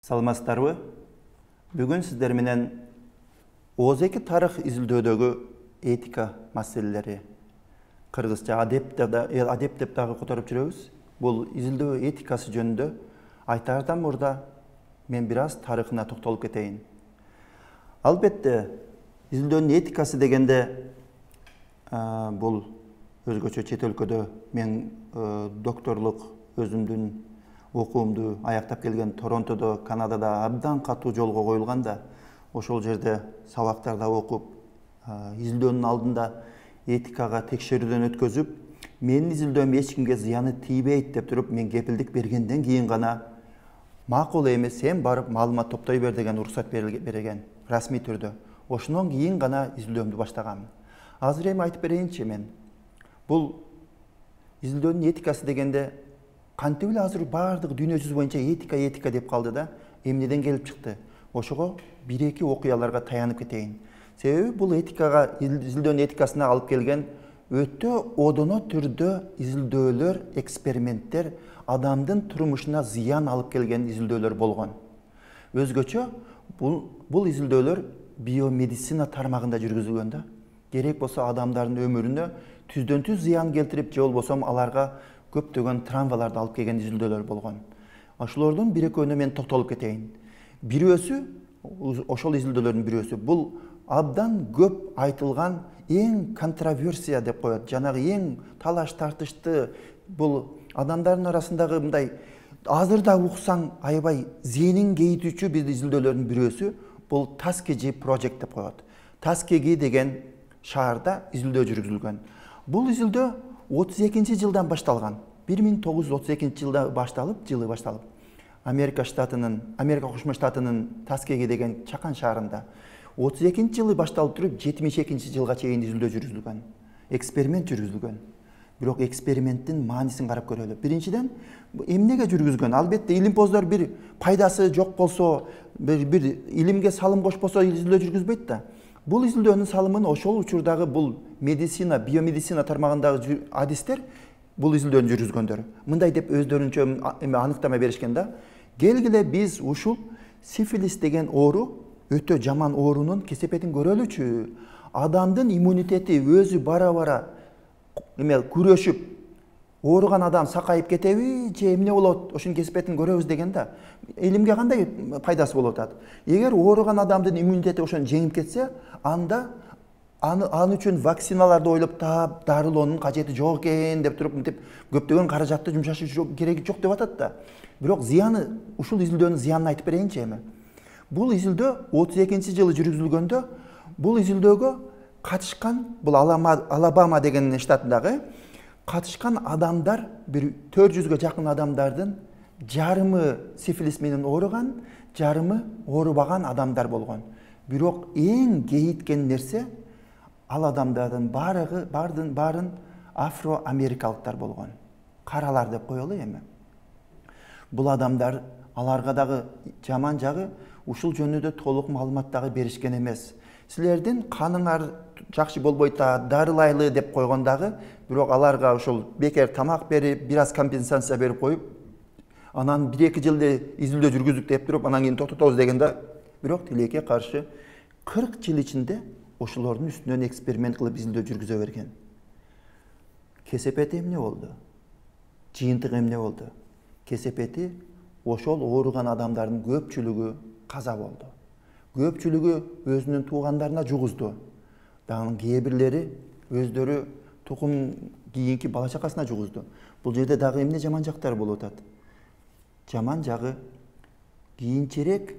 Саламатсыздарбы? Бүгүн сиздер менен озеки тарых изилдөөдөгү этика маселелери кыргызча адеп деп дагы которуп жүрөбүз. Бул изилдөө этикасы жөнүндө айтаардан мурда мен бир аз тарыхына токтолуп кетейин. Албетте, изилдөөнүн этикасы дегенде бул өзгөчө чет өлкөдө мен докторлук өзүмдүн окуумду аяктап келген Торонтодо, Канадада абдан катуу жолго коюлганда, ошол жерде сабактарда окуп, изилдөөнүн алдында этикага текшерүүдөн өткөзүп, менин изилдөөм эч кимге зыяны тийбейт деп туруп, мен кепилдик бергенден кийин гана макул эмес, сен барып маалымат топтой бер деген уруксат берилген расмий түрдө. Ошондон кийин гана изилдөөмдү баштагам. Азыр эми айтып берейинчи мен. Бул изилдөөнүн этикасы дегенде кантип эле азыр баардык дүйнө жүзү боюнча этика деп калды да, эмнеден келип чыкты? Ошого бир-эки окуяларга таянып кетейин. Себеби бул этикага, изилдөөнүн этикасына алып келген өтө одоно түрдө изилдөөлөр, эксперименттер, адамдын турмушуна зыян алып келген изилдөөлөр болгон. Өзгөчө бул изилдөөлөр биомедицина тармагында жүргүзүлгөн да. Керек болсо адамдардын өмүрүнө түздөн түз зыян келтирип, же болбосо аларга көптөгөн травмаларды алып келген изилдөөлөр болгон. Ошолордун бир-экөөнө мен токтолуп кетейин. Бирөөсү, ошол изилдөөлөрдүн бирөөсү, бул абдан көп айтылган эң контроверсия деп коет. Жанагы эң талаш тартышты, бул адамдардын арасындагы мындай азыр да уксаң аябай зээнин кейитүүчү бир изилдөөлөрдүн бирөөсү, бул Таскеги Project деп коет. Таскеги деген шаарда изилдөө жүргүзүлгөн. Бул изилдөө 32-жылдан башталган. 1932 жылда жылы башталып, Америка Кошмо Штатынын Таскеги деген чакан шаарында 32 жылы башталып туруп 72 жылга чейин изилдөө жүргүзүлгөн. Эксперимент жүргүзүлгөн. Бирок эксперименттин маанисин карап көрөлү. Биринчиден, эмнеге жүргүзгөн? Албетте, илимпоздор бир пайдасы жок болсо, бир илимге салым кошпосо изилдөө жүргүзбөйт да. Бул изилдөөнүн салымын ошол учурдагы бул медицина, биомедицина тармагындагы адистер бул изилдөөнү жүргүзгөндөр. Мындай деп өздөрүнчө аныктама беришкен да. Келгиле биз ушул сифилис деген оору, өтө жаман оорунун кесепетин көрөлүчү. Адамдын иммунитети өзү бара-бара күрөшүп, ооруган адам сакайып кетеби, же эмне болот, ошонун кесепетин көрөбүз деген да. Илимге кандай пайдасы болуп атат? Эгер ооруган адамдын иммунитети ошону жеңип кетсе, анда аны үчүн вакциналарды ойлоп таап, дарылоонун кажети жок экен деп туруп, мынтип көптөгөн каражатты жумшашы кереги жок деп атат да. Бирок зыяны, ушул изилдөөнүн зыянын айтып берейинчи эми. Бул изилдөө 32-жылы жүргүзүлгөндө, бул изилдөөгө катышкан, бул Алабама деген штатындагы катышкан адамдар, бир 400-гө жакын адамдардын жарымы сифилис менен ооруган, жарымы оорубаган адамдар болгон. Бирок эң кейиткен нерсе, ал адамдардын баарын афроамерикалыктар болгон. Каралар деп коелу эми. Бул адамдар, аларга дагы жаман жагы, ушул жөнүндө толук маалымат дагы беришкен эмес. Силердин каныңар жакшы болбойт да, дарылайлы деп койгондагы, бирок аларга ошол бекер тамак берип, бир аз компенсация берип коюп, анан 1-2 жылда изилдөө жүргүздүк деп туруп, анан кийин токтотобуз дегенде, бирок тилекке каршы 40 жыл ичинде ошолордун үстүнөн эксперимент кылып изилдөө жүргүзө берген. Кесепети эмне болду? Жыйынтыгы эмне болду? Кесепети ошол ооруган адамдардын көпчүлүгү каза болду. Көпчүлүгү өзүнүн туугандарына жугузду. Дагы кээ бирлери өздөрү тукум кийинки бала чакасына жугузду. Бул жерде дагы эмне жаман жактары болуп атат? Жаман жагы кийинчерээк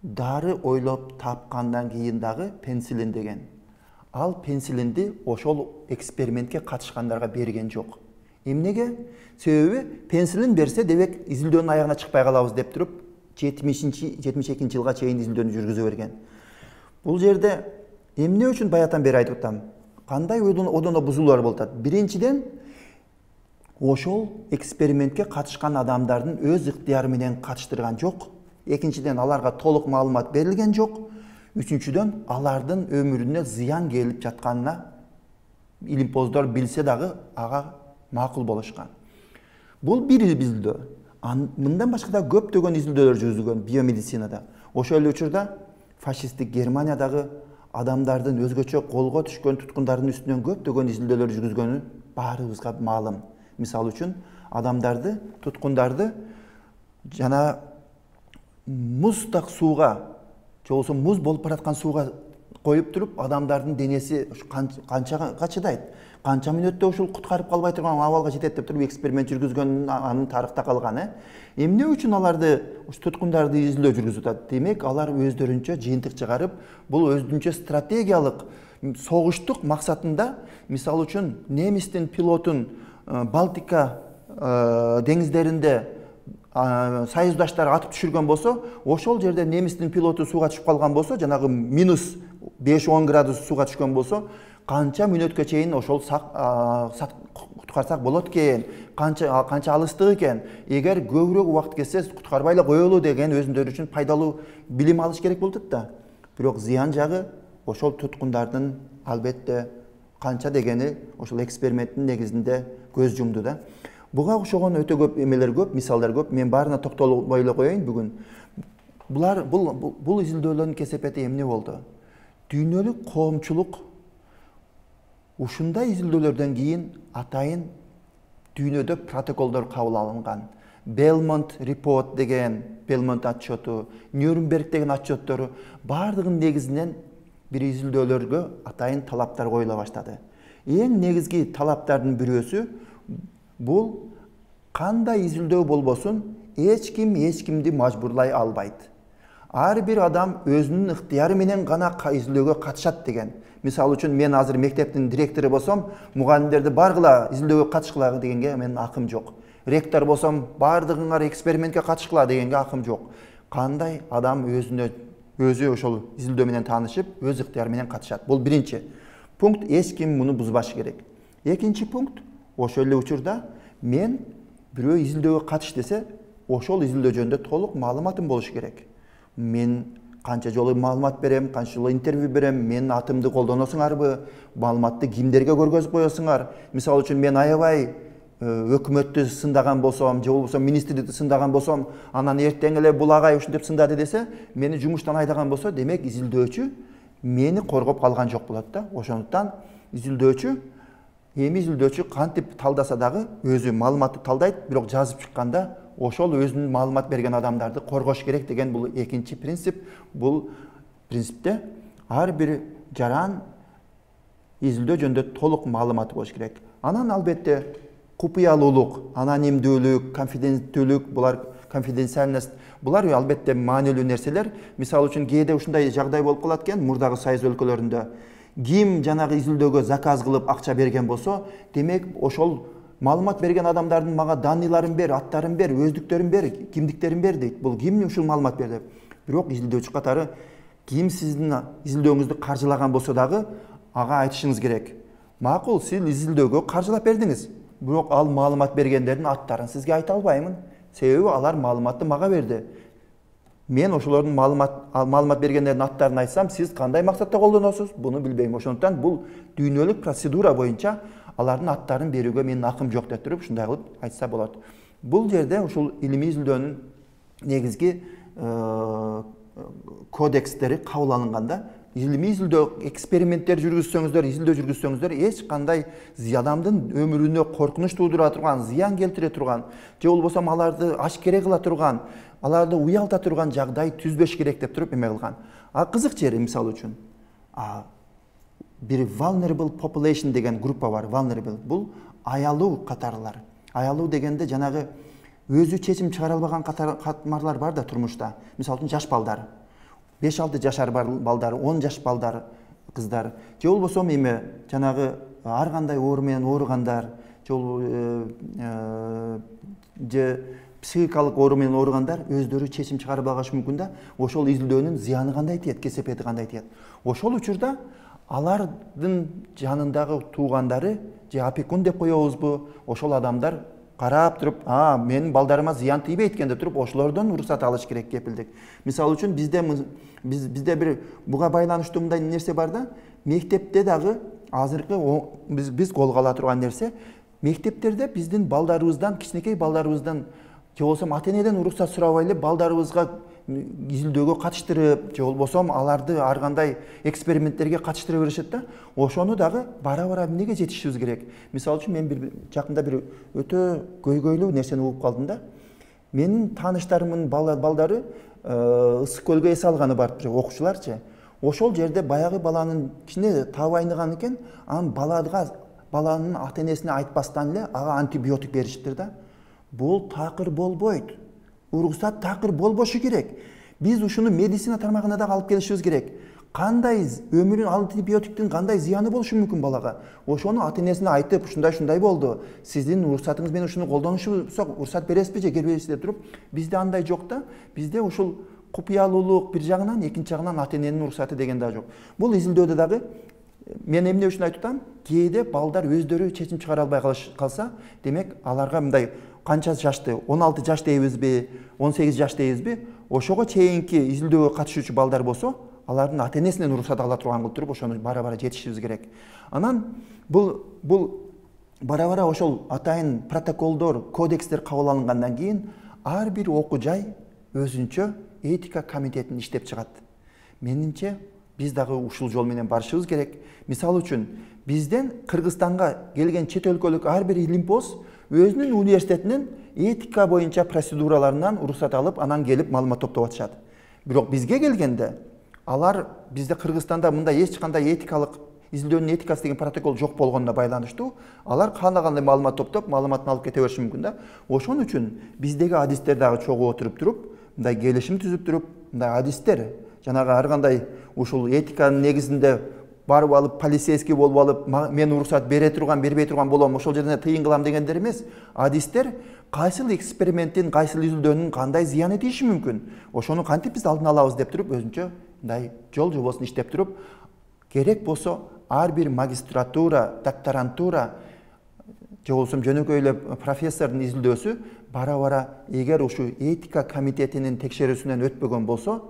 дары ойлоп тапкандан кийин дагы пенсилин деген. Ал пенсилинди ошол экспериментке катышкандарга берген жок. Эмнеге? Себеби пенсилин берсе демек изилдөөнүн аягына чыкпай калабыз деп туруп 72 жылга чейин изилдөөнү жүргүзө берген. Бул жерде эмне үчүн баятан бери айтып атам? Кандай одоно бузуулар болуп атат? Биринчиден, ошол экспериментке катышкан адамдардын өз ыктыяры менен катыштырган жок. Экинчиден, аларга толук маалымат берилген жок. Үчүнчүдөн, алардын өмүрүнө зыян келип жатканына илимпоздор билсе дагы ага макул болушкан. Бул бир изилдөө. Мындан башка да көптөгөн изилдөөлөр жүргүзүлгөн биомедицинада. Ошол эле учурда фашисттик Германиядагы адамдардын өзгөчө колго түшкөн туткундардын үстүнөн көптөгөн изилдөөлөр жүргүзгөнү баарыбызга маалым. Мисалы үчүн адамдарды, туткундарды жана муздак сууга, же болбосо муз болуп бараткан сууга коюп туруп, адамдардын денеси канчага чыдайт, канча мүнөттө ушул куткарып калбай турган абалга жетет деп туруп эксперимент жүргүзгөн, анын тарыхта калган. Эмне үчүн аларды, туткундарды изилдөө жүргүзүп атат? Демек, алар өздөрүнчө жыйынтык чыгарып, бул өзүнчө стратегиялык согуштук максатында, мисалы үчүн немистин пилотун Балтика деңиздеринде союздаштар атып түшүргөн болсо, ошол жерде немистин пилоту сууга түшүп калган болсо, жанагы минус 5-10 градус сууга түшкөн болсо, канча мүнөткө чейин ошол куткарсак болот экен, канча алыстык экен. Эгер көбүрөөк убакыт кетсе, куткарбай эле коелу деген өзүндөр үчүн пайдалуу билим алыш керек болуп да. Бирок зыян жагы ошол туткундардын албетте канча дегени ошол эксперименттин негизинде көз жумду да. Буга окшогон өтө көп эмелер көп, мисалдар көп. Мен баарына токтолбой эле коеюн бүгүн. Бул изилдөөлөрдүн кесепети эмне болду? Дүйнөлүк коомчулук ушундай изилдөөлөрдөн кийин атайын дүйнөдө протоколдор кабыл алынган. Белмонт репорт деген, Белмонт отчету, Нюрнберг деген отчеттору баардыгынын негизинен бир изилдөөлөргө атайын талаптар коюла баштады. Эң негизги талаптардын бирөөсү бул кандай изилдөө болбосун эч кимди мажбурлай албайт. Ар бир адам өзүнүн ыктыяры менен гана изилдөөгө катышат деген. Мисалы үчүн мен азыр мектептин директору болсом, мугалимдерди баргыла изилдөөгө катышкыла дегенге менин акым жок. Ректор болсом, бардыгыңар экспериментке катышкыла дегенге акым жок. Кандай адам өзү ошол изилдөө менен таанышып, өз ыктыяры менен катышат. Бул биринчи пункт, эч ким муну бузбашы керек. Экинчи пункт, ошол эле учурда мен бирөө изилдөөгө катыш десе, ошол изилдөө жөнүндө толук маалыматым болуш керек. Мен канча жолу маалымат берем, канча жолу интервью берем, менин атымды колдоносуңарбы, маалыматты кимдерге көргөзүп коесуңар. Мисалы үчүн мен аябай өкмөттү сындаган болсом, же болбосо министрди сындаган болсом, анан эртең эле бул агай ушинтип сындады десе, мени жумуштан айдаган болсо, демек изилдөөчү мени коргоп калган жок болот да. Ошондуктан изилдөөчү кантип талдаса дагы өзү маалыматты талдайт, бирок жазып чыкканда ошол өзүнүн маалымат берген адамдарды коргош керек деген бул экинчи принцип. Бул принципте ар бир жаран изилдөө жөнүндө толук маалыматы болуш керек. Анан албетте купуялуулук, анонимдүүлүк, конфиденттүүлүк, булар конфиденциальность, булар албетте маанилүү нерселер. Мисалы үчүн кээде ушундай жагдай болуп калат экен мурдагы союз өлкөлөрүндө. Ким жанагы изилдөөгө заказ кылып акча берген болсо, демек ошол маалымат берген адамдардын мага данныйларын бер, аттарын бер, өздүктөрүн бер, кимдиктерин бер дейт. Бул ким ушул маалымат берди? Бирок изилдөөчү катары ким сиздин изилдөөңүздү каржылаган болсо дагы ага айтышыңыз керек. Макул, сиз изилдөөгө каржылап бердиңиз. Бирок ал маалымат бергендердин аттарын сизге айта албаймын. Себеби алар маалыматты мага берди. Мен ошолордун маалымат бергендердин аттарын айтсам, сиз кандай максатта колдоносуз? Буну билбейм. Ошондуктан бул дүйнөлүк процедура боюнча алардын аттарын берүүгө менин акым жок деп туруп, ушундай кылып айтса болот. Бул жерде ушул илимий изилдөөнүн негизги кодекстери кабыл алынганда, илимий изилдөө эксперименттер жүргүзсөңүздөр, изилдөө жүргүзсөңүздөр, эч кандай адамдын өмүрүнө коркунуч туудура турган, зыян келтире турган, же болбосо аларды ашкере кыла турган, аларды уялта турган жагдай түзбөш керек деп туруп эме кылган. Кызык жери мисалы үчүн, бир vulnerable population деген группа бар. Vulnerable бул аялуу катарлар. Аялуу дегенде жанагы өзү чечим чыгара албаган катмарлар бар да турмушта. Мисалы үчүн жаш балдар, 5-6 жашар балдар, 10 жаш балдар, кыздар, же болбосо эме жанагы ар кандай оору менен ооругандар, же психикалык оору менен ооругандар өздөрү чечим чыгара албашы мүмкүн да. Ошол изилдөөнүн зыяны кандай тиет, кесепети кандай тиет? Ошол учурда алардын жанындагы туугандары, же опекун деп коебузбу, ошол адамдар карап туруп, менин балдарыма зыян тийбейт экен деп туруп, ошолордон уруксат алыш керек, кепилдик. Мисалы үчүн бизде бир буга байланыштуу мындай нерсе бар да, мектепте дагы азыркы биз колго ала турган нерсе, мектептерде биздин балдарыбыздан, кичинекей балдарыбыздан же болбосо ата-энеден уруксат сурабай эле балдарыбызга изилдөөгө катыштырып, же болбосо аларды ар кандай эксперименттерге катыштыра беришет да. Ошону дагы бара-бара эмнеге жетишибиз керек? Мисалы үчүн мен бир жакында бир өтө көйгөйлүү нерсени угуп калдым да. Менин тааныштарымдын балдары ысык көлгө эс алганы бар, окуучуларчы. Ошол жерде баягы баланын кичине табы айныган экен, анын баланын ата-энесине айтпастан эле ага антибиотик беришиптир да. Бул такыр болбойт. Уруксат такыр болбошу керек. Биз ушуну медицина тармагына дагы алып келишибиз керек. Кандай өмүрүн антибиотиктин кандай зыяны болушу мүмкүн балага? Ошону ата-энесине айтып, ушундай болду. Сиздин уруксатыңыз менен ушуну колдонушубузсок, уруксат бересизби же бербейсизби деп туруп, бизде андай жок да. Бизде ушул купуялуулук бир жагынан, экинчи жагынан ата-эненин уруксаты деген да жок. Бул изилдөөдө дагы мен эмне үчүн айтып атам? Кээде балдар өздөрү чечим чыгара албай калса, демек аларга мындай канча жашты, 16 жаш дейбизби, 18 жаш дейбизби, ошого чейинки изилдөөгө катышуучу балдар болсо, алардын ата-энесинен уруксат ала турган кылып туруп, ошону бара-бара жетишибиз керек. Анан бул бара-бара ошол атайын протоколдор, кодекстер кабыл алынгандан кийин ар бир окуу жай өзүнчө этика комитетин иштеп чыгат. Менимче биз дагы ушул жол менен барышыбыз керек. Мисалы үчүн, бизден Кыргызстанга келген чет өлкөлүк ар бир илимпоз өзүнүн университетинин этика боюнча процедураларынан уруксат алып, анан келип маалымат топтоп атышат. Бирок бизге келгенде алар бизде Кыргызстанда мындай эч кандай этикалык изилдөөнүн этикасы деген протокол жок болгонуна байланыштуу, алар кандай маалымат топтоп, маалыматын алып кете бериши мүмкүн да. Ошон үчүн биздеги адистер дагы чогуу отуруп туруп, мындай келишим түзүп туруп, мындай адистер жанагы ар кандай ушул этиканын негизинде барып алып, полицейский болуп алып, мен уруксат бере турган, бербей турган болом, ошол жерден тыйын кылам дегендер эмес. Адистер кайсыл эксперименттин, кайсыл изилдөөнүн кандай зыяны тийиши мүмкүн, ошону кантип биз алдын алабыз деп туруп, өзүнчө мындай жол жобосун иштеп туруп, керек болсо ар бир магистратура, докторантура же болбосо жөнөкөй эле профессордун изилдөөсү бара-бара эгер ушу этика комитетинин текшерүүсүнөн өтпөгөн болсо,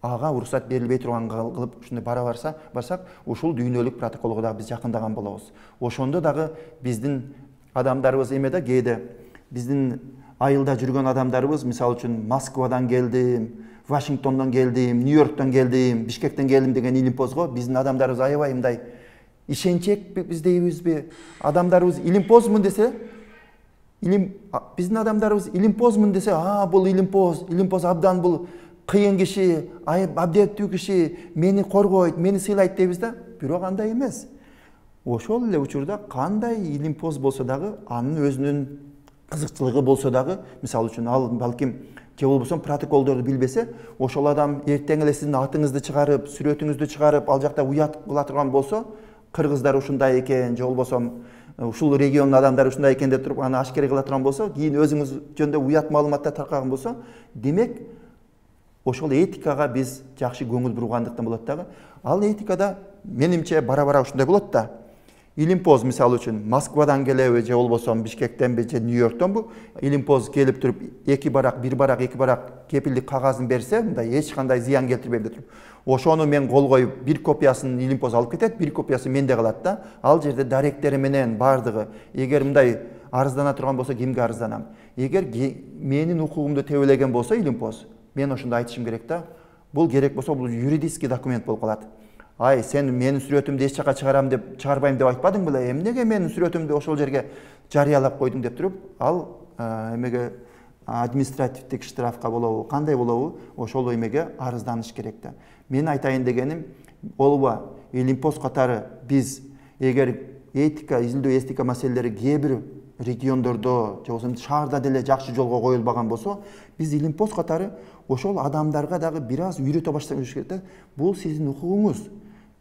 ага уруксат берилбей турган кылып ушундай барсак, ушул дүйнөлүк протоколго дагы биз жакындаган болобуз. Ошондо дагы биздин адамдарыбыз эмеде кээде биздин айылда жүргөн адамдарыбыз, мисалы үчүн Москвадан келдим, Вашингтондон келдим, Нью-Йорктон келдим, Бишкектен келдим деген илимпозго биздин адамдарыбыз аябай мындай ишенчек биз дейбизби, адамдарыбыз илимпозмун десе, биздин адамдарыбыз илимпозмун десе, бул илимпоз абдан бул кыйын киши, абдеттүү киши, мени коргойт, мени сыйлайт дейбиз да. Бирок андай эмес. Ошол эле учурда кандай илимпоз болсо дагы, анын өзүнүн кызыкчылыгы болсо дагы, мисалы үчүн ал балким же болбосо протоколдорду билбесе, ошол адам эртең эле сиздин атыңызды чыгарып, сүрөтүңүздү чыгарып, ал жакта уят кыла турган болсо, кыргыздар ушундай экен, же болбосо ушул региондун адамдары ушундай экен деп туруп, аны ашкере кыла турган болсо, кийин өзүңүз жөнүндө уят маалыматтар таркаган болсо, демек ошол этикага биз жакшы көңүл бургандыктан болот дагы. Ал этикада менимче бара-бара ушундай болот да. Илимпоз мисалы үчүн Москвадан келеби же болбосо Бишкектенби же Нью-Йорктонбу, илимпоз келип туруп эки барак кепилдик кагазын берсе, мындай эч кандай зыян келтирбейм деп туруп, ошону мен кол коюп, бир копиясын илимпоз алып кетет, бир копиясы менде калат да. Ал жерде даректери менен бардыгы, эгер мындай арыздана турган болсо, кимге арызданам? Эгер менин укугумду тебелеген болсо илимпоз, мен ошондо айтышым керек да. Бул керек болсо, бул юридический документ болуп калат. Ай, сен менин сүрөтүмдү эч жака чыгарбайм деп айтпадың беле? Эмнеге менин сүрөтүмдү ошол жерге жарыялап койдуң деп туруп, ал эмеге административдик штрафка болобу, кандай болобу, ошол эмеге арызданыш керек да. Мен айтайын дегеним, болбо илимпоз катары биз эгер изилдөө этика маселелери кээ бир региондордо же болбосо шаарда деле жакшы жолго коюлбаган болсо, биз илимпоз катары ошол адамдарга дагы бир аз үйрөтө башташыбыз керек да. Бул сиздин укугуңуз.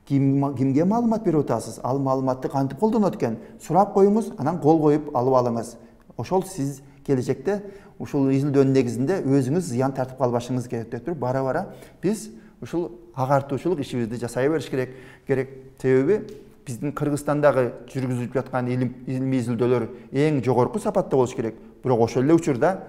Кимге маалымат берип атасыз? Ал маалыматты кантип колдонот экен? Сурап коюңуз, анан кол коюп алып алыңыз. Ошол сиз келечекте ушул изилдөөнүн негизинде өзүңүз зыян тартып калбашыңыз керек деп туруп, бара-бара биз ушул агартуучулук ишибизди жасай бериш керек. Себеби биздин Кыргызстандагы жүргүзүлүп жаткан илимий изилдөөлөр эң жогорку сапатта болуш керек. Бирок ошол эле учурда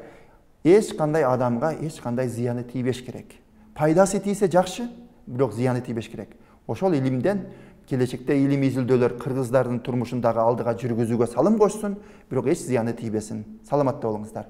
эч кандай адамга эч кандай зыяны тийбеш керек. Пайдасы тийсе жакшы, бирок зыяны тийбеш керек. Ошол илимден келечекте илимий изилдөөлөр кыргыздардын турмушундагы алдыга жүргүзүүгө салым кошсун, бирок эч зыяны тийбесин. Саламатта болуңуздар.